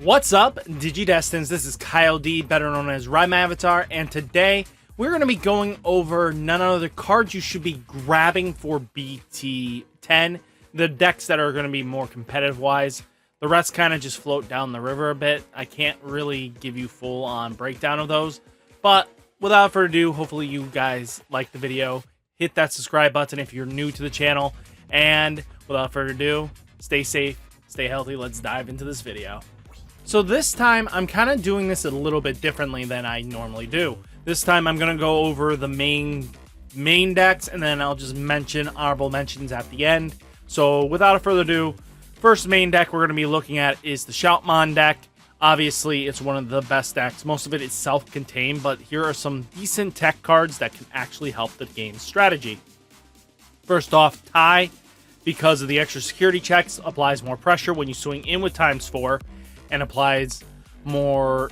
What's up, Digidestins? This is Kyle D, better known as RideMyAvatar, and today we're going to be going over none other cards you should be grabbing for Bt-10, the decks that are going to be more competitive-wise. The rest kind of just float down the river a bit. I can't really give you full-on breakdown of those, but without further ado, hopefully you guys like the video. Hit that subscribe button if you're new to the channel, and without further ado, stay safe, stay healthy. Let's dive into this video. So this time, I'm kind of doing this a little bit differently than I normally do. This time, I'm going to go over the main decks, and then I'll just mention honorable mentions at the end. So without further ado, first main deck we're going to be looking at is the Shoutmondeck. Obviously, it's one of the best decks. Most of it is self-contained, but here are some decent tech cards that can actually help the game's strategy. First off, Tie, because of the extra security checks, applies more pressure when you swing in with ×4, and applies more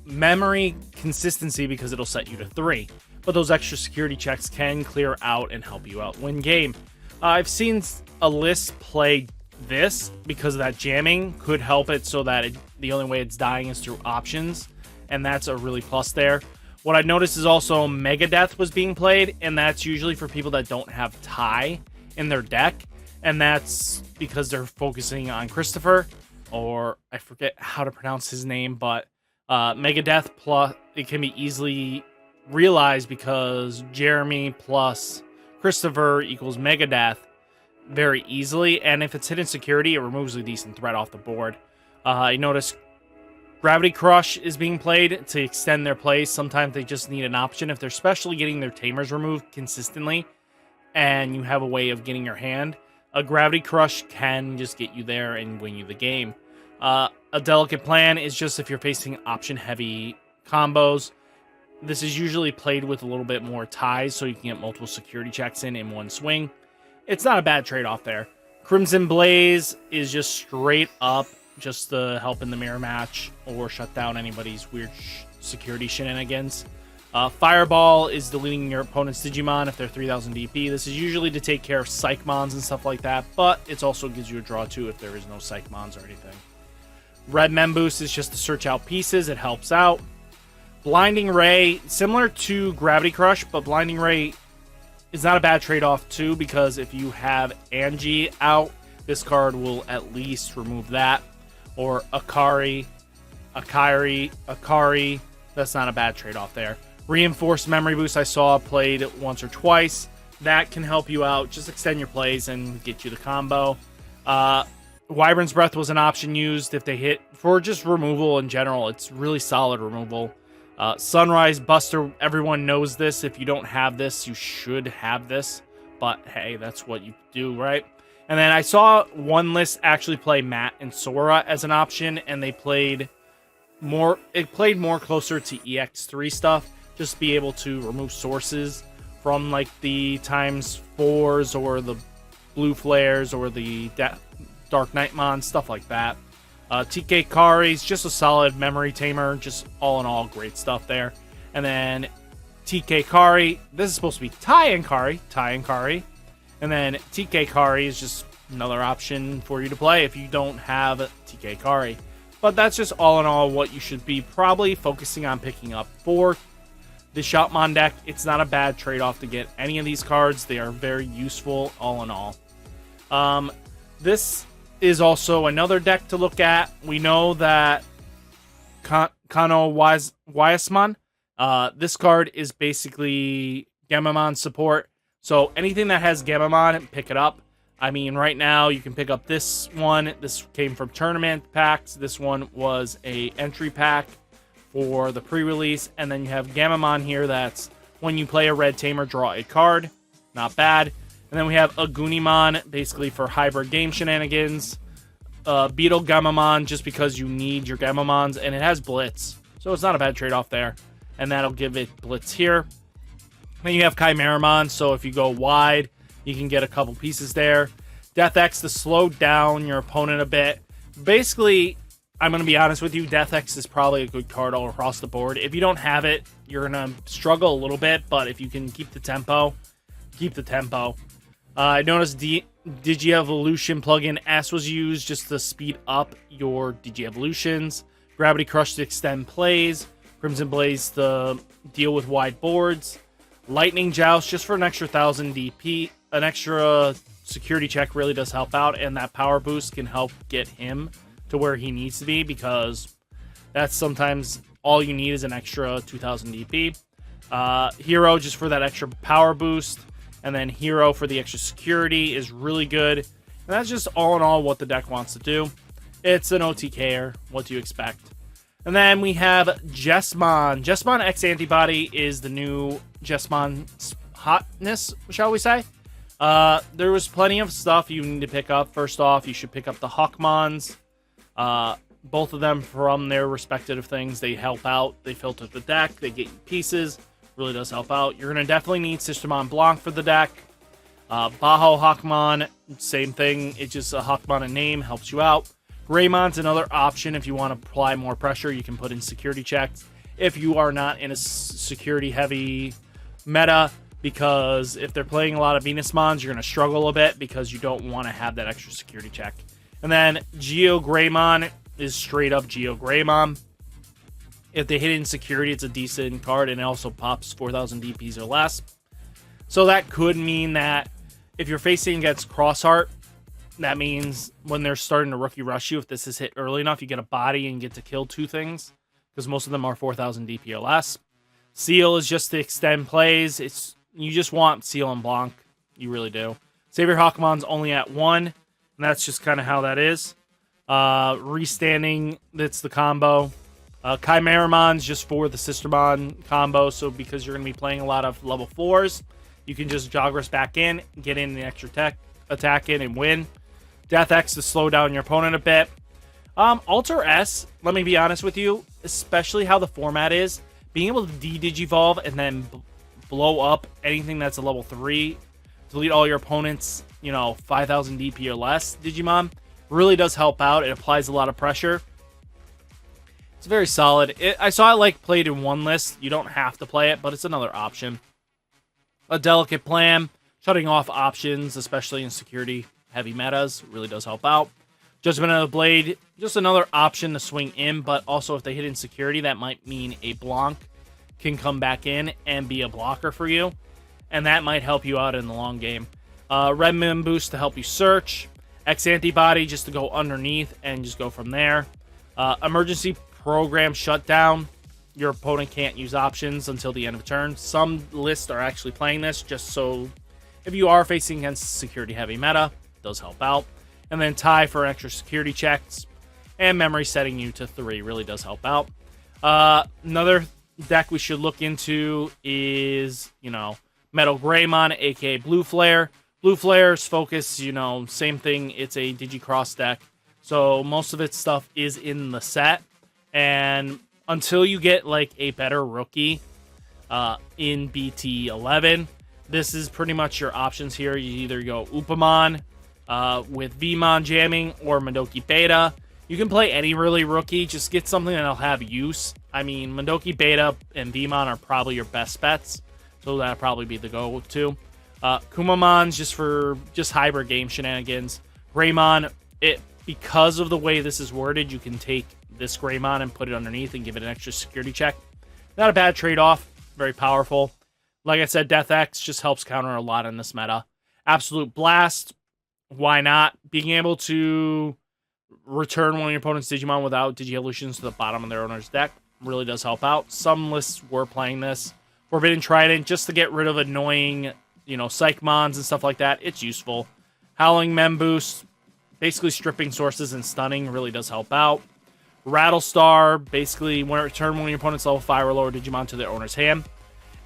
memory consistency because it'll set you to 3. But those extra security checks can clear out and help you out win game. I've seen a list play this because of that jamming could help it so that the only way it's dying is through options, and that's a really plus there. What I noticed is also Megadeth was being played, and that's usually for people that don't have Tie in their deck, and that's because they're focusing on Christopher, or I forget how to pronounce his name, but Megadeth plus, it can be easily realized because Jeremy plus Christopher equals Megadeth very easily, and if it's hidden security, it removes a decent threat off the board. I noticed Gravity Crush is being played to extend their plays. Sometimes they just need an option if they're especially getting their tamers removed consistently, and you have a way of getting your hand. A Gravity Crush can just get you there and win you the game. A Delicate Plan is just if you're facing option-heavy combos. This is usually played with a little bit more ties, so you can get multiple security checks in one swing. It's not a bad trade-off there. Crimson Blaze is just straight up just to help in the mirror match or shut down anybody's weird security shenanigans. Fireball is deleting your opponent's Digimon if they're 3000 DP. This is usually to take care of Psychmons and stuff like that, but it also gives you a draw too if there is no Psychmons or anything. Red Mem Boost is just to search out pieces. It helps out. Blinding Ray, similar to Gravity Crush, but Blinding Ray is not a bad trade-off too, because if you have Angie out, this card will at least remove that. Or Akari, that's not a bad trade-off there. Reinforced Memory Boost I saw played once or twice. That can help you out. Just extend your plays and get you the combo. Wyvern's Breath was an option used if they hit for just removal in general. It's really solid removal. Sunrise Buster, everyone knows this. If you don't have this, you should have this. But hey, that's what you do, right? And then I saw one list actually play Matt and Sora as an option, and they played more. It played more closer to EX3 stuff. Just be able to remove sources from like the ×4s or the blue flares or the Dark Nightmon, stuff like that. TK Kari's just a solid memory tamer, just all in all great stuff there. And then TK Kari, this is supposed to be Tai and Kari, and then TK Kari is just another option for you to play if you don't have TK Kari. But that's just all in all what you should be probably focusing on picking up for the Shoutmondeck. It's not a bad trade-off to get any of these cards. They are very useful all in all. This is also another deck to look at. We know that Weissmann, this card is basically Gamamon support. So anything that has Gamamon, pick it up. I mean, right now you can pick up this one. This came from tournament packs. This one was a entry pack for the pre-release. And then you have Gamamon here. That's when you play a red tamer, draw a card. Not bad. And then we have Agunimon, basically for hybrid game shenanigans. Beetle Gamamon, just because you need your Gamamons, and it has Blitz. So it's not a bad trade-off there. And that'll give it Blitz here. Then you have Chimeramon, so if you go wide, you can get a couple pieces there. Death X to slow down your opponent a bit. Basically, I'm going to be honest with you, Death X is probably a good card all across the board. If you don't have it, you're going to struggle a little bit, but if you can keep the tempo, keep the tempo. I noticed Digievolution plugin S was used just to speed up your Digievolutions. Gravity Crush to extend plays. Crimson Blaze to deal with wide boards. Lightning Joust just for an extra 1000 DP. An extra security check really does help out, and that power boost can help get him to where he needs to be, because that's sometimes all you need is an extra 2000 DP. Hero just for that extra power boost, and then Hero for the extra security is really good. And that's just all in all what the deck wants to do. It's an OTKer. What do you expect? And then we have Weissmann. Weissmann X Antibody is the new Weissmann hotness, shall we say. There was plenty of stuff you need to pick up. First off, you should pick up the Hawkmons. Both of them from their respective things. They help out. They filter the deck. They get you pieces. Really does help out. You're going to definitely need Systemon Blanc for the deck. Baho Hawkmon, same thing. It's just a Hawkmon in name. Helps you out. Greymon's another option if you want to apply more pressure. You can put in security checks if you are not in a security-heavy meta, because if they're playing a lot of Venusmons, you're going to struggle a bit because you don't want to have that extra security check. And then Geo Greymon is straight up Geo Greymon. If they hit in security, it's a decent card, and it also pops 4000 DPs or less. So that could mean that if you're facing against Crossheart, that means when they're starting to rookie rush you, if this is hit early enough, you get a body and get to kill 2 things, because most of them are 4000 DP or less. Seal is just to extend plays. You just want Seal and Blanc. You really do. Savior Hawkmon's only at 1, and that's just kind of how that is. Restanding, that's the combo. Chimeramon's just for the Sistermon combo, so because you're going to be playing a lot of level 4s, you can just Jogress back in, get in the extra attack in, and win. Death X to slow down your opponent a bit. Alter S, let me be honest with you, especially how the format is, being able to de-digivolve and then blow up anything that's a level 3, delete all your opponents, 5000 DP or less Digimon, really does help out. It applies a lot of pressure. It's very solid. I saw it played in one list. You don't have to play it, but it's another option. A Delicate Plan, shutting off options, especially in security-heavy metas, really does help out. Judgment of the Blade, just another option to swing in, but also if they hit in security, that might mean a Blanc can come back in and be a blocker for you, and that might help you out in the long game. Red Moon Boost to help you search. X Antibody just to go underneath and just go from there. Emergency Program Shutdown. Your opponent can't use options until the end of turn. Some lists are actually playing this just so if you are facing against security-heavy meta, it does help out. And then Tie for extra security checks. And Memory setting you to 3 really does help out. Another deck we should look into is, Metal Greymon, aka Blue Flare. Blue Flare's focus, same thing. It's a Digicross deck. So most of its stuff is in the set. And until you get a better rookie in BT11, this is pretty much your options here. You either go Upamon with Vmon jamming or Madoki Beta. You can play any really rookie. Just get something that'll have use. I mean, Madoki Beta and Vmon are probably your best bets. So that'll probably be the go-to. Kumamon's just for hybrid game shenanigans. Greymon, because of the way this is worded, you can take this Greymon and put it underneath and give it an extra security check. Not a bad trade-off. Very powerful. Like I said, Death X just helps counter a lot in this meta. Absolute Blast. Why not? Being able to return one of your opponent's Digimon without Digievolutions to the bottom of their owner's deck really does help out. Some lists were playing this. Forbidden Trident, just to get rid of annoying, Psychmons and stuff like that. It's useful. Howling Mem Boost, basically stripping sources and stunning, really does help out. Rattlestar, basically return one of your opponent's level 5 or lower Digimon to their owner's hand.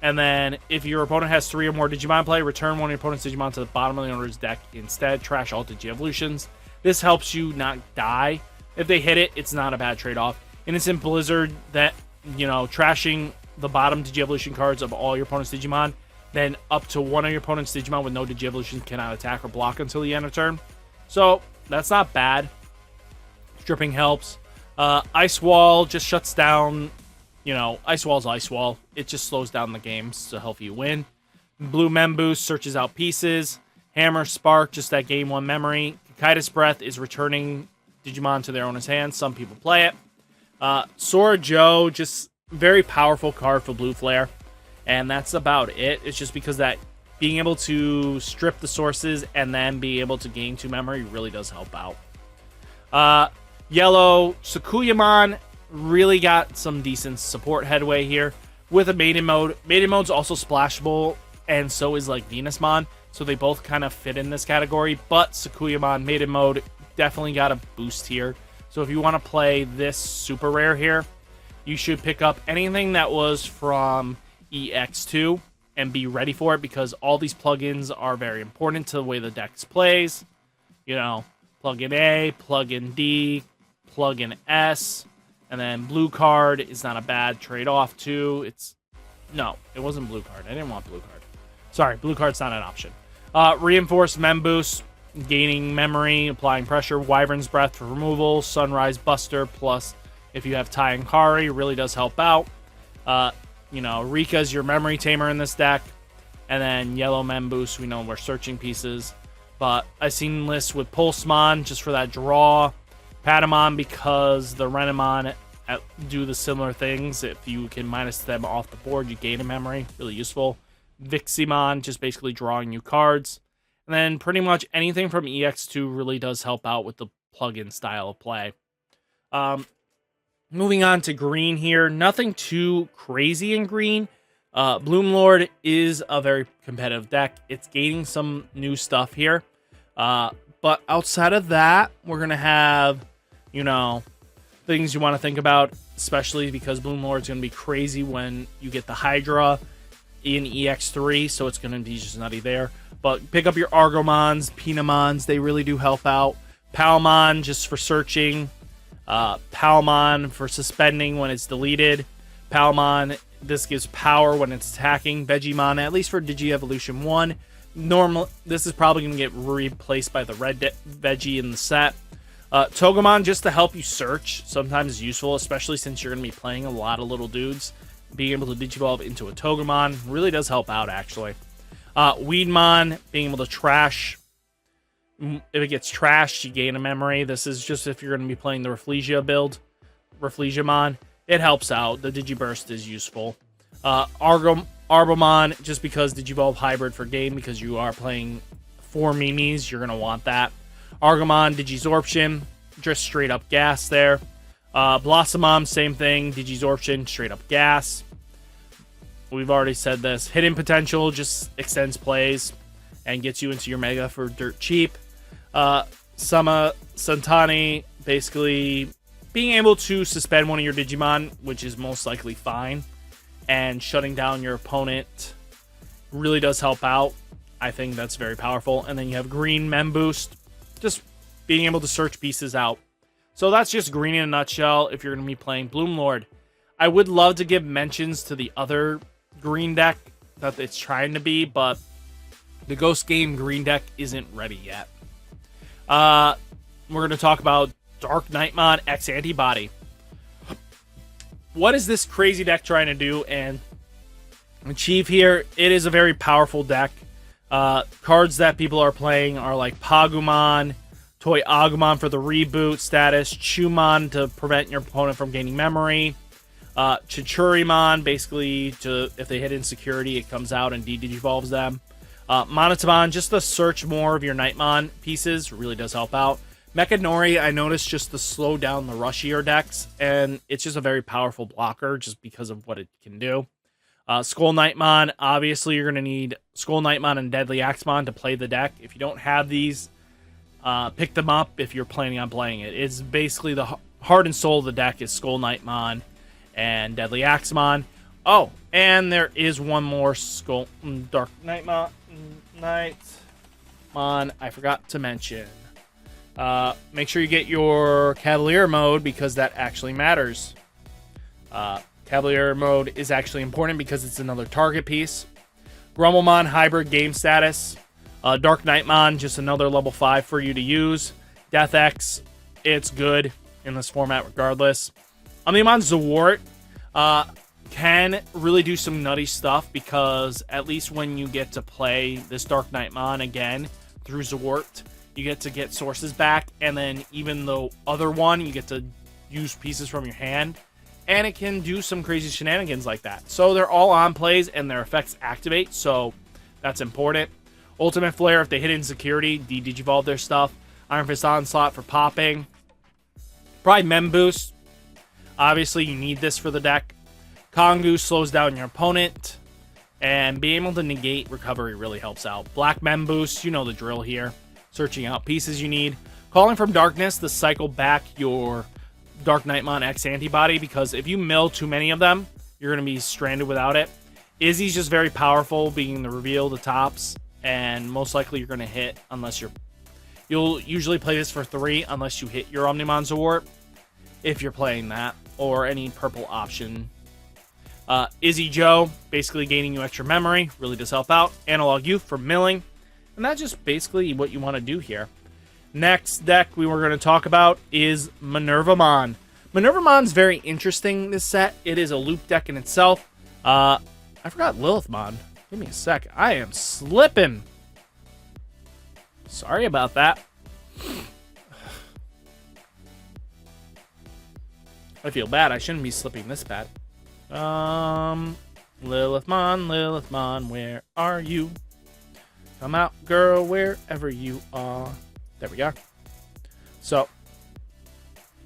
And then if your opponent has 3 or more Digimon play, return one of your opponent's Digimon to the bottom of the owner's deck instead. Trash all Digievolutions. This helps you not die. If they hit it, it's not a bad trade-off. Innocent Blizzard, that, trashing the bottom Digievolution cards of all your opponent's Digimon, then up to one of your opponent's Digimon with no Digievolution cannot attack or block until the end of turn. So, that's not bad. Stripping helps. Ice Wall just shuts down, Ice Wall's Ice Wall. It just slows down the games to help you win. Blue Mem Boost searches out pieces. Hammer Spark, just that game 1 memory. Kaida's Breath is returning Digimon to their owner's hands. Some people play it. Sora Joe, just very powerful card for Blue Flare. And that's about it. It's just because that being able to strip the sources and then be able to gain 2 memory really does help out. Yellow Sakuyamon really got some decent support headway here with a Maiden Mode. Maiden Mode's also splashable, and so is like Venusmon, so they both kind of fit in this category. But Sakuyamon Maiden Mode definitely got a boost here. So if you want to play this super rare here, you should pick up anything that was from EX2 and be ready for it, because all these plugins are very important to the way the deck plays. You know, plug-in A, plug-in D, plug-in S, and then blue card is not a bad trade-off too. No, it wasn't blue card. I didn't want blue card. Sorry, blue card's not an option. Reinforced Mem Boost, gaining memory, applying pressure, Wyvern's Breath for removal, Sunrise Buster, plus if you have Tai and Kari, really does help out. You know, Rika's your memory tamer in this deck. And then Yellow Mem Boost, we know we're searching pieces. But I've seen lists with Pulsemon just for that draw. Patamon because the Renamon do the similar things. If you can minus them off the board, you gain a memory. Really useful. Viximon, just basically drawing you cards. And then pretty much anything from EX2 really does help out with the plug-in style of play. Moving on to green here. Nothing too crazy in green. Bloomlord is a very competitive deck. It's gaining some new stuff here. But outside of that, we're going to have, you know, things you want to think about, especially because Bloomlord's going to be crazy when you get the Hydra in EX3, so it's going to be just nutty there. But pick up your Argomons, Pinamons, they really do help out. Palmon, just for searching. Palmon for suspending when it's deleted. Palmon, this gives power when it's attacking. Vegemon, at least for Digi-Evolution 1. This is probably going to get replaced by the red Veggie in the set. Togemon, just to help you search, sometimes is useful, especially since you're going to be playing a lot of little dudes. Being able to Digivolve into a Togemon really does help out, actually. Weedmon, being able to trash. If it gets trashed, you gain a memory. This is just if you're going to be playing the Rafflesia build. Rafflesiamon, it helps out. The Digiburst is useful. Arbomon, just because Digivolve Hybrid for game, because you are playing 4 Mimis, you're going to want that. Argomon, Digizorption, just straight up gas there. Blossomon, same thing. Digizorption, straight up gas. We've already said this. Hidden Potential just extends plays and gets you into your Mega for dirt cheap. Sama Santani, basically being able to suspend one of your Digimon, which is most likely fine, and shutting down your opponent really does help out. I think that's very powerful. And then you have Green Mem Boost, just being able to search pieces out. So that's just green in a nutshell if you're going to be playing Bloomlord. I would love to give mentions to the other green deck that it's trying to be, but the Ghost Game green deck isn't ready yet. We're going to talk about Dark Knightmon X Antibody. What is this crazy deck trying to do and achieve here? It is a very powerful deck. Cards that people are playing are like Pagumon, Toy Agumon for the reboot status, Chumon to prevent your opponent from gaining memory, Chichurimon, basically if they hit insecurity, it comes out and de-digivolves them. Monotamon, just to search more of your Knightmon pieces, really does help out. Mechanori, I noticed just to slow down the rushier decks, and it's just a very powerful blocker just because of what it can do. Skull Knightmon, obviously you're going to need Skull Knightmon and Deadly Axemon to play the deck. If you don't have these, pick them up if you're planning on playing it. It's basically the heart and soul of the deck is Skull Knightmon and Deadly Axemon. Oh, and there is one more Dark Knightmon I forgot to mention. Make sure you get your Cavalier mode because that actually matters. Cavalier mode is actually important because it's another target piece. Grumblemon hybrid game status. Dark Knightmon, just another level 5 for you to use. Death X, it's good in this format regardless. Omnimon Zawart can really do some nutty stuff because at least when you get to play this Dark Knightmon again through Zwart, you get to get sources back, and then even the other one, you get to use pieces from your hand, and it can do some crazy shenanigans like that. So they're all on plays, and their effects activate, so that's important. Ultimate Flare, if they hit Insecurity, de-digivolve their stuff. Iron Fist Onslaught for popping. Pride Mem Boost. Obviously, you need this for the deck. Kongu slows down your opponent. And being able to negate recovery really helps out. Black Mem Boost, you know the drill here. Searching out pieces you need. Calling from Darkness to cycle back your Dark Knightmon X antibody, because if you mill too many of them, you're going to be stranded without it. Izzy's just very powerful, being the reveal, the tops, and most likely you're going to hit unless you'll usually play this for 3 unless you hit your Omnimon Zwart, if you're playing that, or any purple option. Izzy Joe, basically gaining you extra memory, really does help out. Analog Youth for milling, and that's just basically what you want to do here. Next deck we were going to talk about is Minerva Mon. Minerva Mon's very interesting, this set. It is a loop deck in itself. I forgot Lilith Mon. Give me a sec. I am slipping. Sorry about that. I feel bad. I shouldn't be slipping this bad. Lilith Mon, where are you? Come out, girl, wherever you are. There we go. So,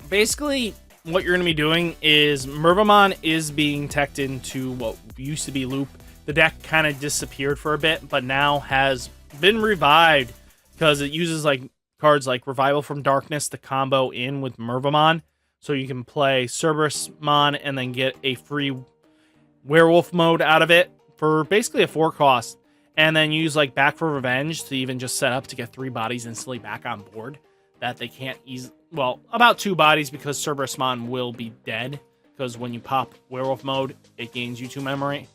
basically, what you're going to be doing is Minerva Mon is being teched into what used to be Loop. The deck kind of disappeared for a bit, but now has been revived because it uses like cards like Revival from Darkness to combo in with Minerva Mon. So you can play Cerberus Mon and then get a free werewolf mode out of it for basically a 4 cost. And then use like Back for Revenge to even just set up to get 3 bodies instantly back on board that they can't easily. Well, about 2 bodies because Cerberus Mon will be dead. Because when you pop werewolf mode, it gains you 2 memory.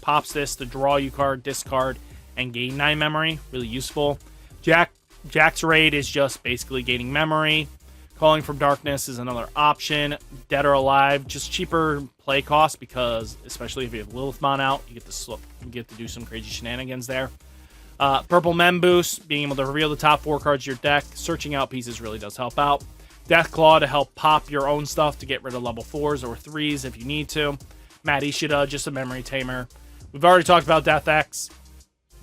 Pops this to draw you card, discard, and gain 9 memory. Really useful. Jack's Raid is just basically gaining memory. Calling from Darkness is another option. Dead or Alive, just cheaper play cost because, especially if you have Lilith Mon out, you get to do some crazy shenanigans there. Purple Mem Boost, being able to reveal the top 4 cards of your deck. Searching out pieces really does help out. Deathclaw to help pop your own stuff to get rid of level 4s or 3s if you need to. Matt Ishida, just a memory tamer. We've already talked about Death X.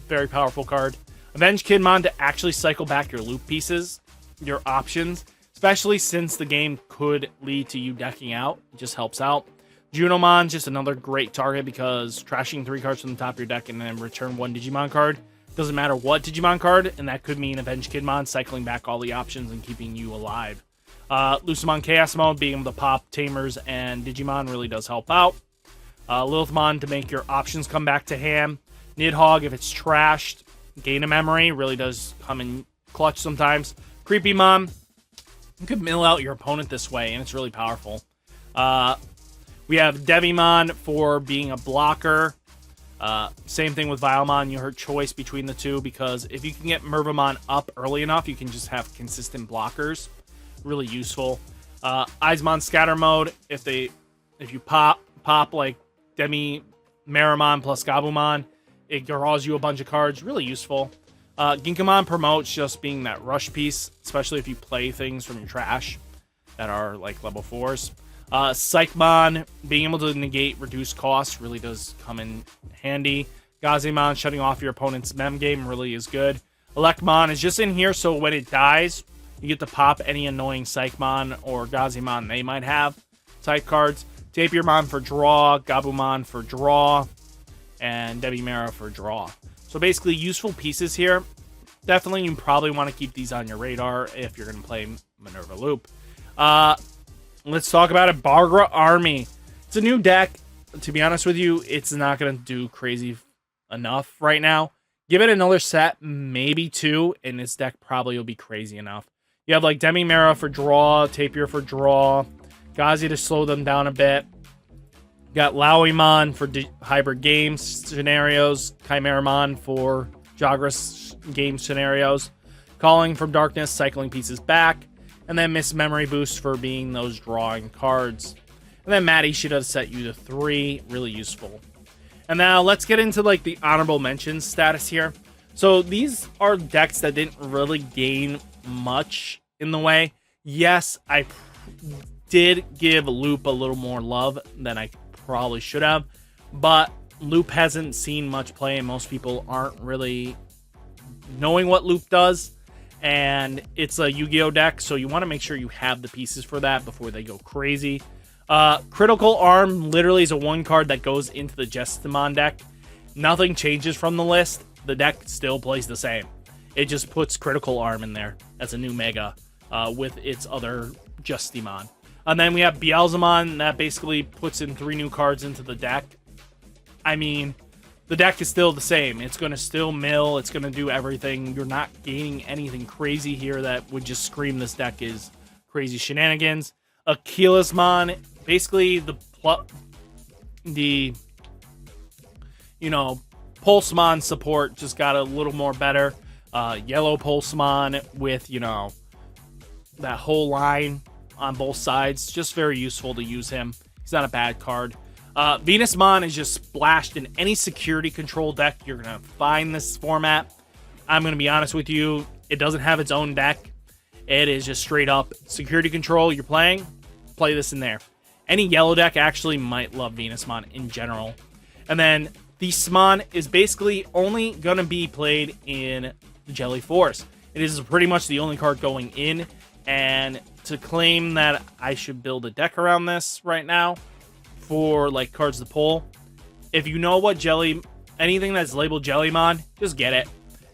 Very powerful card. Avenge Kidmon to actually cycle back your loop pieces, your options, especially since the game could lead to you decking out. It just helps out. Junomon, just another great target because trashing 3 cards from the top of your deck and then return 1 Digimon card. Doesn't matter what Digimon card, and that could mean Avenge Kidmon cycling back all the options and keeping you alive. Lucemon Chaos Mode, being able to pop Tamers and Digimon really does help out. Lilithmon to make your options come back to hand. Nidhogg, if it's trashed, gain a memory, really does come in clutch sometimes. Creepymon, you could mill out your opponent this way, and it's really powerful. We have Devimon for being a blocker. Same thing with Vilemon, your choice between the two, because if you can get Minervamon up early enough, you can just have consistent blockers. Really useful. Eismon Scatter Mode, if you pop like Demi Meramon plus Gabumon, it draws you a bunch of cards. Really useful. Ginkamon promotes just being that rush piece, especially if you play things from your trash that are like level 4s. Psychmon, being able to negate reduced costs, really does come in handy. Gazimon, shutting off your opponent's mem game, really is good. Electmon is just in here, so when it dies, you get to pop any annoying Psychmon or Gazimon they might have type cards. Tapirmon for draw, Gabumon for draw, and Debimera for draw. So basically useful pieces here. Definitely you probably want to keep these on your radar if you're going to play Minerva Loop. Let's talk about it. Bargara Army. It's a new deck. To be honest with you, it's not going to do crazy enough right now. Give it another set, maybe 2, and this deck probably will be crazy enough. You have like Demimera for draw, Tapir for draw, Gazi to slow them down a bit. You got Lauimon for hybrid game scenarios, Chimeramon for Jagras game scenarios, Calling from Darkness, cycling pieces back, and then Miss Memory Boost for being those drawing cards. And then Maddie should have set you to 3, really useful. And now let's get into like the honorable mentions status here. So these are decks that didn't really gain much in the way. Yes, I did give Loop a little more love than I probably should have, but Loop hasn't seen much play and most people aren't really knowing what Loop does. And it's a Yu-Gi-Oh deck, so you want to make sure you have the pieces for that before they go crazy. Critical Arm literally is a one card that goes into the Digimon deck. Nothing changes from the list. The deck still plays the same. It just puts Critical Arm in there as a new Mega with its other Justimon. And then we have Beelzemon that basically puts in 3 new cards into the deck. I mean, the deck is still the same. It's going to still mill. It's going to do everything. You're not gaining anything crazy here that would just scream this deck is crazy shenanigans. Achillesmon, basically the Pulsemon support just got a little more better. Yellow Pulsemon with, that whole line on both sides. Just very useful to use him. He's not a bad card. Venusmon is just splashed in any security control deck. You're going to find this format. I'm going to be honest with you. It doesn't have its own deck. It is just straight up security control. You're playing, play this in there. Any yellow deck actually might love Venusmon in general. And then Theismon is basically only going to be played in the Jelly Force. It is pretty much the only card going in. And to claim that I should build a deck around this right now for like cards to pull, if you know what anything that's labeled Jellymon, just get it.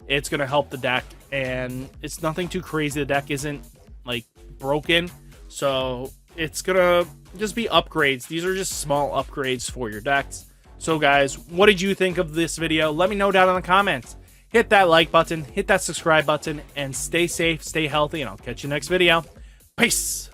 It's going to help the deck. And it's nothing too crazy. The deck isn't like broken. So it's going to just be upgrades. These are just small upgrades for your decks. So guys, what did you think of this video? Let me know down in the comments. Hit that like button, hit that subscribe button, and stay safe, stay healthy, and I'll catch you next video. Peace!